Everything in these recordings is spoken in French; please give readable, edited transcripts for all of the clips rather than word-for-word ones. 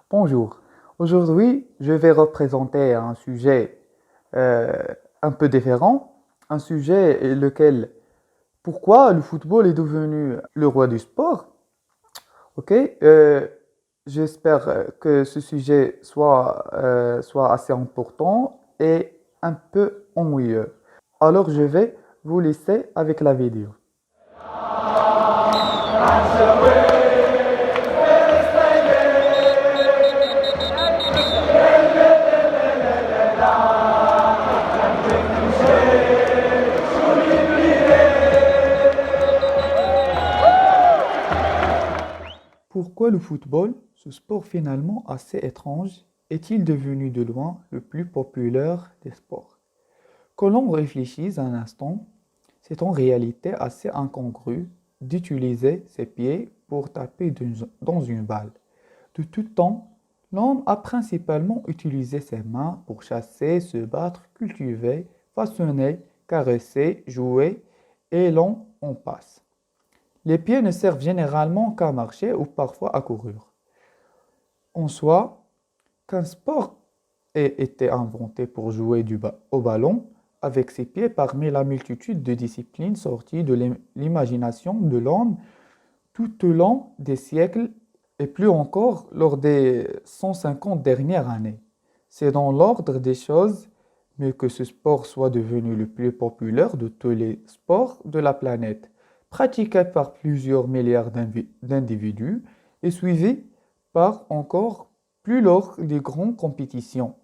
Bonjour. Aujourd'hui, je vais représenter un sujet euh, un peu différent, un sujet lequel, pourquoi le football est devenu le roi du sport. Ok. J'espère que ce sujet soit assez important et un peu ennuyeux. Alors, je vais vous laisser avec la vidéo. Pourquoi le football, ce sport finalement assez étrange, est-il devenu de loin le plus populaire des sports? Quand l'on réfléchit un instant, c'est en réalité assez incongru d'utiliser ses pieds pour taper dans une balle. De tout temps, l'homme a principalement utilisé ses mains pour chasser, se battre, cultiver, façonner, caresser, jouer, et l'on en passe. Les pieds ne servent généralement qu'à marcher ou parfois à courir. En soi, qu'un sport ait été inventé pour jouer au ballon avec ses pieds parmi la multitude de disciplines sorties de l'imagination de l'homme tout au long des siècles et plus encore lors des 150 dernières années. C'est dans l'ordre des choses, mais que ce sport soit devenu le plus populaire de tous les sports de la planète, pratiqué par plusieurs milliards d'individus et suivi par encore plus lors des grandes compétitions,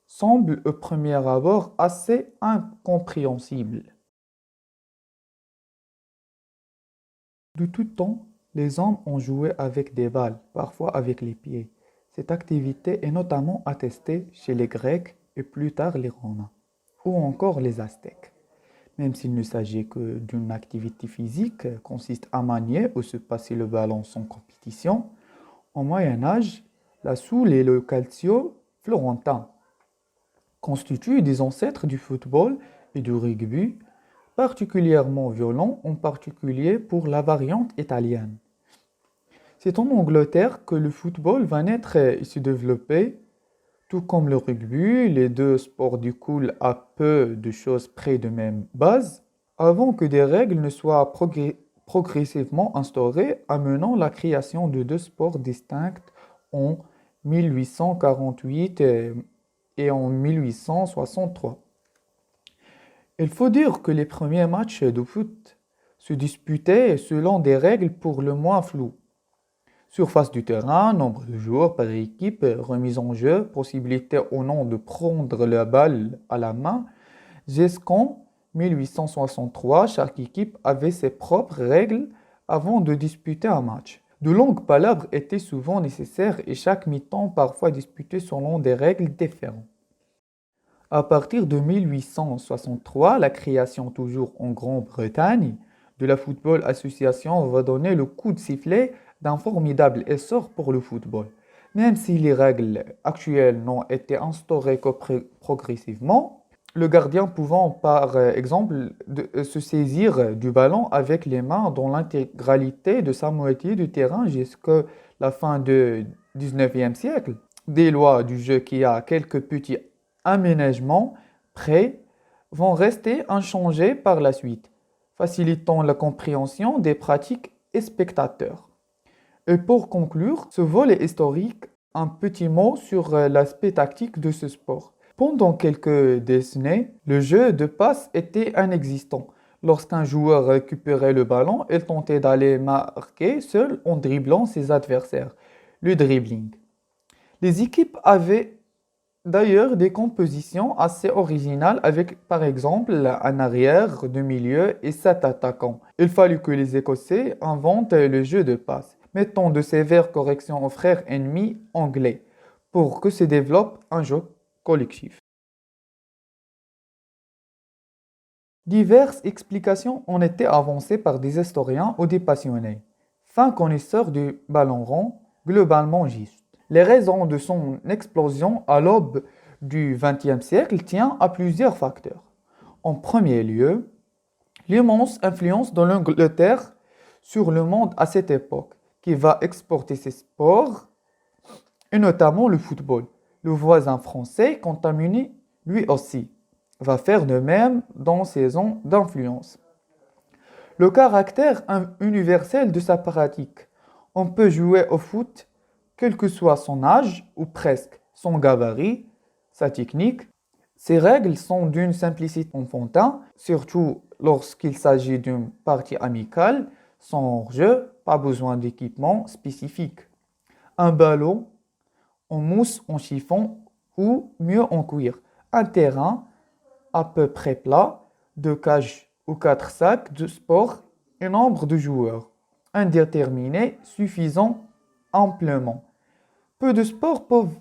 semble au premier abord assez incompréhensible. De tout temps, les hommes ont joué avec des balles, parfois avec les pieds. Cette activité est notamment attestée chez les Grecs et plus tard les Romains, ou encore les Aztèques. Même s'il ne s'agit que d'une activité physique, consiste à manier ou se passer le ballon sans compétition, au Moyen Âge, la soule et le calcio florentin constituent des ancêtres du football et du rugby, particulièrement violents, en particulier pour la variante italienne. C'est en Angleterre que le football va naître et se développer, tout comme le rugby. Les deux sports découlent à peu de choses près de même base, avant que des règles ne soient progressivement instaurées, amenant la création de deux sports distincts en 1848 et en 1863. Il faut dire que les premiers matchs de foot se disputaient selon des règles pour le moins floues. Surface du terrain, nombre de joueurs par équipe, remise en jeu, possibilité ou non de prendre la balle à la main. Jusqu'en 1863, chaque équipe avait ses propres règles avant de disputer un match. De longues palabres étaient souvent nécessaires et chaque mi-temps parfois disputé selon des règles différentes. À partir de 1863, la création toujours en Grande-Bretagne de la Football Association va donner le coup de sifflet d'un formidable essor pour le football. Même si les règles actuelles n'ont été instaurées que progressivement, le gardien pouvant par exemple se saisir du ballon avec les mains dans l'intégralité de sa moitié du terrain jusqu'à la fin du 19e siècle. Des lois du jeu qui a quelques petits aménagements près vont rester inchangés par la suite, facilitant la compréhension des pratiques et spectateurs. Et pour conclure ce volet historique, un petit mot sur l'aspect tactique de ce sport. Pendant quelques décennies, le jeu de passe était inexistant. Lorsqu'un joueur récupérait le ballon, il tentait d'aller marquer seul en dribblant ses adversaires. Le dribbling. Les équipes avaient d'ailleurs des compositions assez originales avec par exemple un arrière, deux milieux et sept attaquants. Il fallut que les Écossais inventent le jeu de passe, mettant de sévères corrections aux frères ennemis anglais pour que se développe un jeu collectif. Diverses explications ont été avancées par des historiens ou des passionnés, fins connaisseurs du ballon rond, globalement juste. Les raisons de son explosion à l'aube du XXe siècle tiennent à plusieurs facteurs. En premier lieu, l'immense influence de l'Angleterre sur le monde à cette époque, qui va exporter ses sports et notamment le football. Le voisin français, contaminé lui aussi, va faire de même dans ses zones d'influence. Le caractère universel de sa pratique. On peut jouer au foot quel que soit son âge ou presque, son gabarit, sa technique. Ces règles sont d'une simplicité enfantine, surtout lorsqu'il s'agit d'une partie amicale, sans hors-jeu, pas besoin d'équipement spécifique. Un ballon en mousse, en chiffon ou mieux en cuir. Un terrain à peu près plat, deux cages ou quatre sacs de sport et nombre de joueurs. Indéterminé, suffisant amplement. Peu de sports peuvent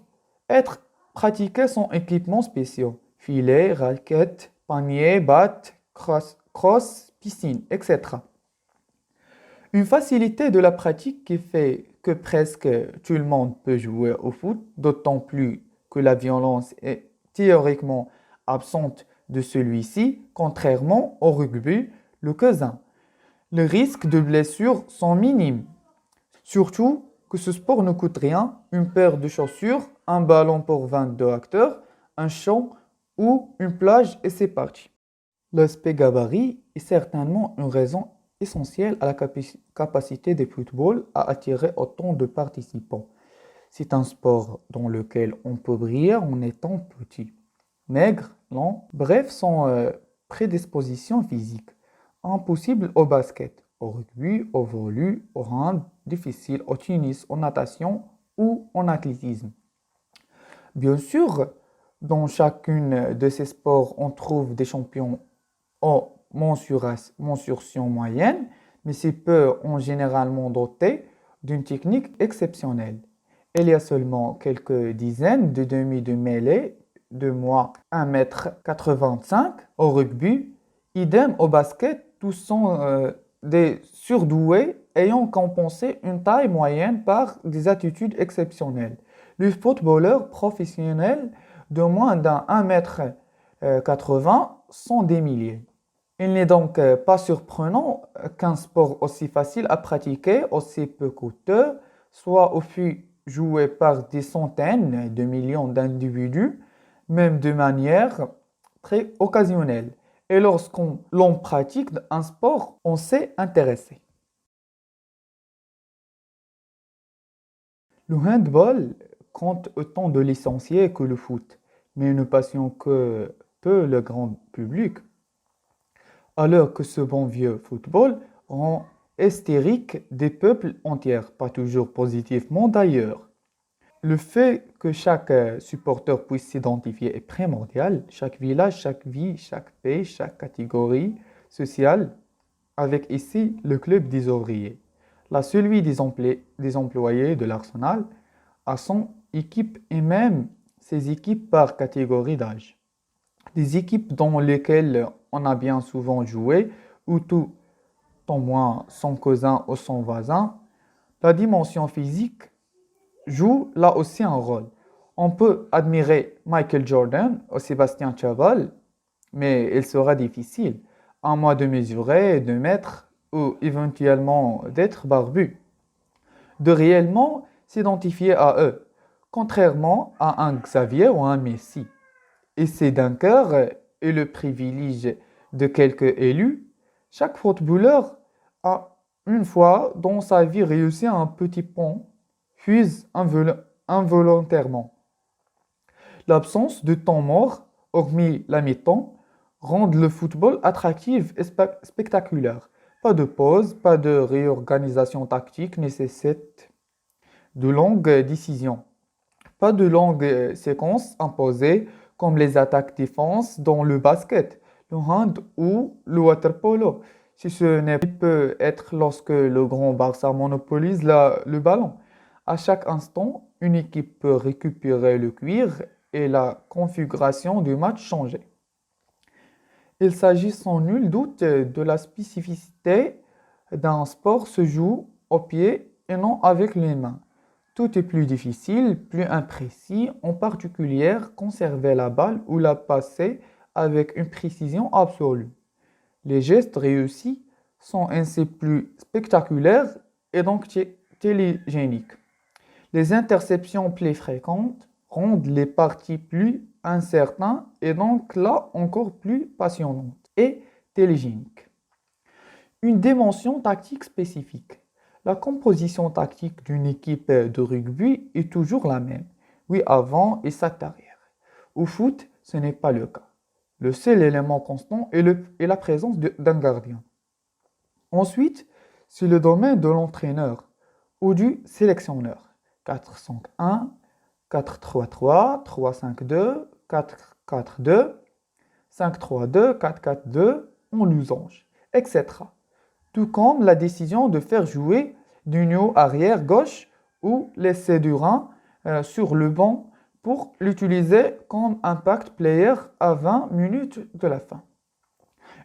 être pratiqués sans équipements spéciaux. Filets, raquettes, paniers, battes, piscine, etc. Une facilité de la pratique qui fait que presque tout le monde peut jouer au foot, d'autant plus que la violence est théoriquement absente de celui-ci, contrairement au rugby, le cousin. Les risques de blessures sont minimes. Surtout que ce sport ne coûte rien, une paire de chaussures, un ballon pour 22 acteurs, un champ ou une plage et c'est parti. L'aspect gabarit est certainement une raison essentielle à la capacité des footballs à attirer autant de participants. C'est un sport dans lequel on peut briller en étant petit, maigre, lent, bref, sans prédisposition physique. Impossible au basket, au rugby, au volley, au hand, difficile au tennis, en natation ou en athlétisme. Bien sûr, dans chacune de ces sports, on trouve des champions en mensuration moyenne, mais ces peu ont généralement doté d'une technique exceptionnelle. Il y a seulement quelques dizaines de demi de mêlée de moins 1,85 m au rugby, idem au basket, tous sont des surdoués ayant compensé une taille moyenne par des attitudes exceptionnelles. Les footballeurs professionnels de moins d'un 1,80 m sont des milliers. Il n'est donc pas surprenant qu'un sport aussi facile à pratiquer, aussi peu coûteux, soit au fut joué par des centaines de millions d'individus, même de manière très occasionnelle. Et lorsqu'on l'on pratique un sport, on s'est intéressé. Le handball compte autant de licenciés que le foot, mais une passion que peu le grand public. Alors que ce bon vieux football rend hystérique des peuples entiers, pas toujours positivement d'ailleurs. Le fait que chaque supporter puisse s'identifier est primordial. Chaque village, chaque vie, chaque pays, chaque catégorie sociale, avec ici le club des ouvriers. Là, celui des employés de l'Arsenal a son équipe et même ses équipes par catégorie d'âge. Des équipes dans lesquelles on a bien souvent joué, ou tout au moins son cousin ou son voisin. La dimension physique joue là aussi un rôle. On peut admirer Michael Jordan ou Sébastien Chaval, mais il sera difficile, à moins de mesurer 2 mètres ou éventuellement d'être barbu, de réellement s'identifier à eux, contrairement à un Xavier ou un Messi. Et c'est d'un cœur et le privilège de quelques élus, chaque footballeur a une fois dans sa vie réussi un petit pont, fuse involontairement. L'absence de temps mort, hormis la mi-temps, rend le football attractif et spectaculaire. Pas de pause, pas de réorganisation tactique nécessite de longues décisions. Pas de longues séquences imposées comme les attaques-défense dans le basket, le hand ou le water-polo. Si ce n'est peut être lorsque le grand Barça monopolise le ballon. À chaque instant, une équipe peut récupérer le cuir et la configuration du match changer. Il s'agit sans nul doute de la spécificité d'un sport se joue au pied et non avec les mains. Tout est plus difficile, plus imprécis, en particulier conserver la balle ou la passer avec une précision absolue. Les gestes réussis sont ainsi plus spectaculaires et donc télégéniques. Les interceptions plus fréquentes rendent les parties plus incertaines et donc là encore plus passionnantes et télégéniques. Une dimension tactique spécifique. La composition tactique d'une équipe de rugby est toujours la même. 8 avant et 7 arrière. Au foot, ce n'est pas le cas. Le seul élément constant est la présence d'un gardien. Ensuite, c'est le domaine de l'entraîneur ou du sélectionneur. 4-5-1, 4-3-3, 3-5-2, 4-4-2, 5-3-2, 4-4-2, en losange, etc. Tout comme la décision de faire jouer Nuno arrière gauche ou laisser Durin sur le banc pour l'utiliser comme impact player à 20 minutes de la fin.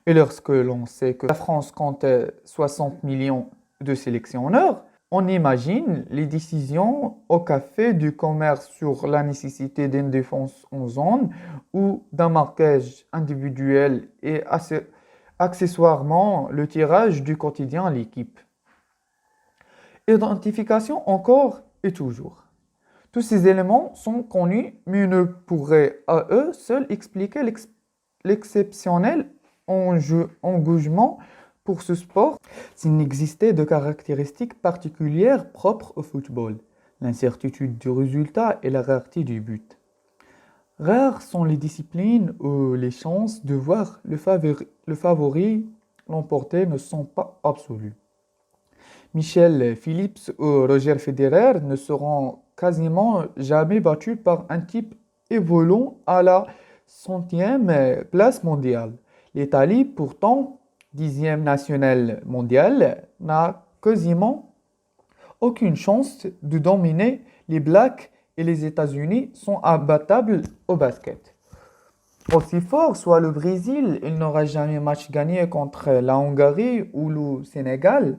Et lorsque l'on sait que la France compte 60 millions de sélectionneurs, on imagine les décisions au café du commerce sur la nécessité d'une défense en zone ou d'un marquage individuel et accessoirement le tirage du quotidien à l'équipe. Identification encore et toujours. Tous ces éléments sont connus mais ne pourraient à eux seuls expliquer l'exceptionnel engouement pour ce sport s'il n'existait de caractéristiques particulières propres au football, l'incertitude du résultat et la rareté du but. Rares sont les disciplines où les chances de voir le favori l'emporter ne sont pas absolues. Michel Phillips ou Roger Federer ne seront quasiment jamais battus par un type évoluant à la 100e place mondiale. L'Italie, pourtant 10e nationale mondiale, n'a quasiment aucune chance de dominer les Blacks et les États-Unis sont imbattables au basket. Aussi fort soit le Brésil, il n'aura jamais match gagné contre la Hongrie ou le Sénégal.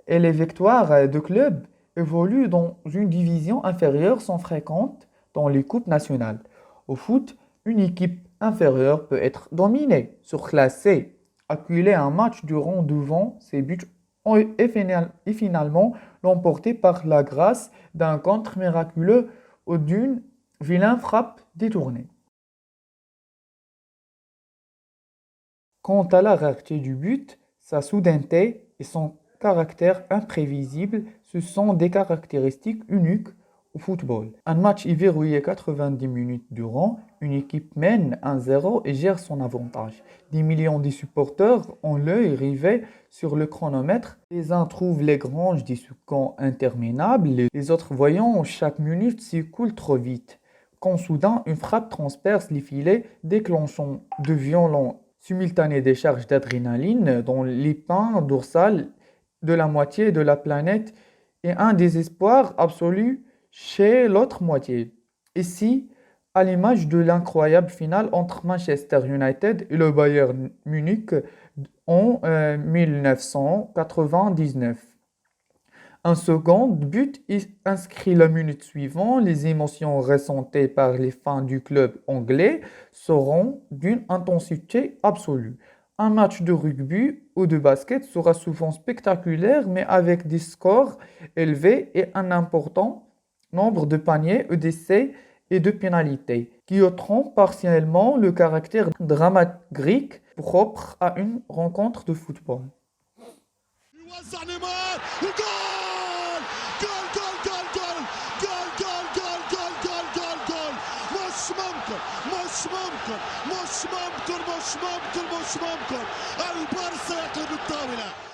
Et les victoires de clubs évoluent dans une division inférieure sont fréquentes dans les coupes nationales. Au foot, une équipe inférieure peut être dominée, surclassée, acculer un match durant devant ses buts et finalement l'emporter par la grâce d'un contre miraculeux ou d'une vilaine frappe détournée. Quant à la rareté du but, sa soudaineté et son caractère imprévisible, ce sont des caractéristiques uniques au football. Un match est verrouillé 90 minutes durant, une équipe mène 1-0 et gère son avantage. Des millions de supporters ont l'œil rivé sur le chronomètre. Les uns trouvent les granges des seconds interminables, les autres voyant chaque minute s'écoule trop vite. Quand soudain une frappe transperce les filets, déclenchant de violents simultanés décharges d'adrénaline dans l'épine dorsale de la moitié de la planète et un désespoir absolu chez l'autre moitié. Ici, à l'image de l'incroyable finale entre Manchester United et le Bayern Munich en 1999. Un second but est inscrit la minute suivante. Les émotions ressenties par les fans du club anglais seront d'une intensité absolue. Un match de rugby ou de basket sera souvent spectaculaire, mais avec des scores élevés et un important nombre de paniers, d'essais et de pénalités, qui ôteront partiellement le caractère dramatique propre à une rencontre de football. مش ممكن البارسا يقلب الطاولة.